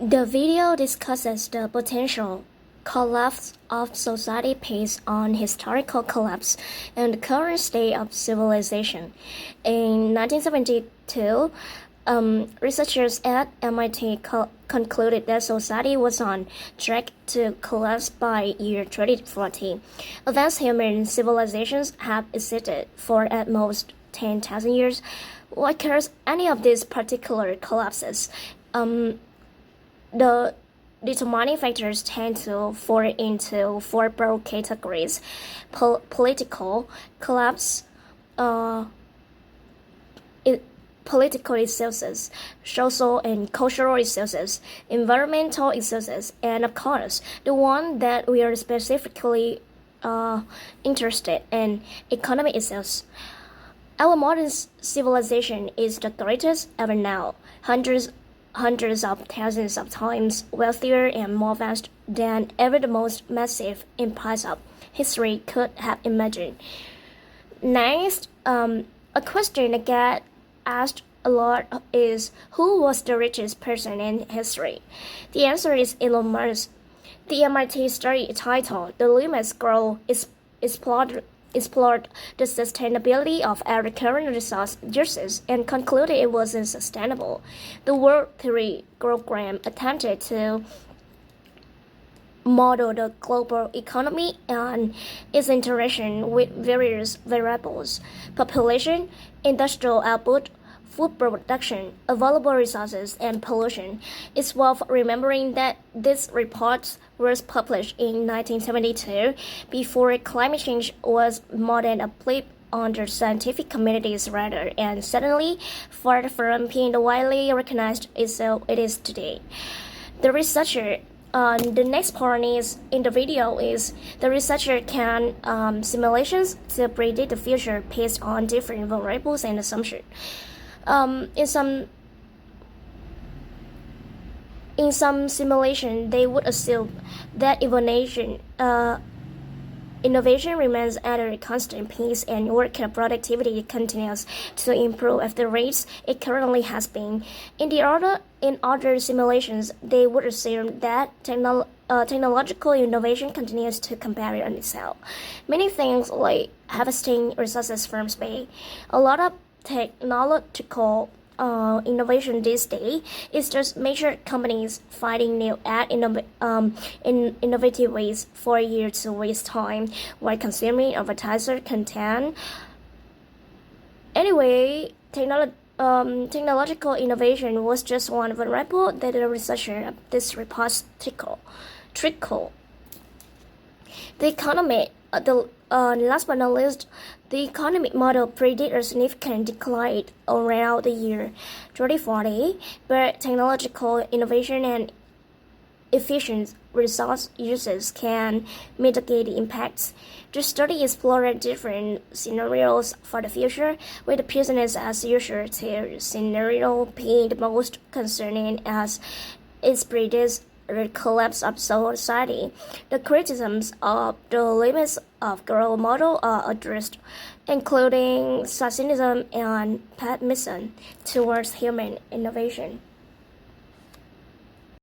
The video discusses the potential collapse of society based on historical collapse and the current state of civilization. In 1972, researchers at MIT concluded that society was on track to collapse by year 2040. Advanced human civilizations have existed for at most 10,000 years. What caused any of these particular collapses? The determining factors tend to fall into four broad categories: political collapse, uh, political resources, social and cultural resources, environmental resources, and of course, the one that we are specifically interested in, economic resources. Our modern civilization is the greatest ever now, hundreds of thousands of times wealthier and more vast than ever the most massive empires of history could have imagined. Next, a question that get asked a lot is who was the richest person in history? The answer is Elon Musk. The MIT study titled "The Limits Grow" explored the sustainability of our current resources and concluded it wasn't sustainable. The World 3 program attempted to model the global economy and its interaction with various variables: population, industrial output, food production, available resources, and pollution. It's worth remembering that this report was published in 1972, before climate change was more than a blip on the scientific community's radar, and suddenly, far from being the widely recognized it is today. The researcher the next part is in the video is the researcher can simulations to predict the future based on different variables and assumptions. In some simulation, they would assume that innovation remains at a constant pace and worker productivity continues to improve at the rates it currently has been. In other simulations, they would assume that technological innovation continues to compound on itself. Many things like harvesting resources from space, a lot of technological innovation these days is just major companies finding new innovative ways for you to waste time while consuming advertiser content. Anyway, technological innovation was just one variable that the researcher of this report trickle. The economy, last but not least, the economic model predicted a significant decline around the year 2040, but technological innovation and efficient resource uses can mitigate the impacts. The study explored different scenarios for the future, with the business as usual scenario being the most concerning as it predicts the collapse of society. The criticisms of the limits of growth model are addressed, including cynicism and pessimism towards human innovation.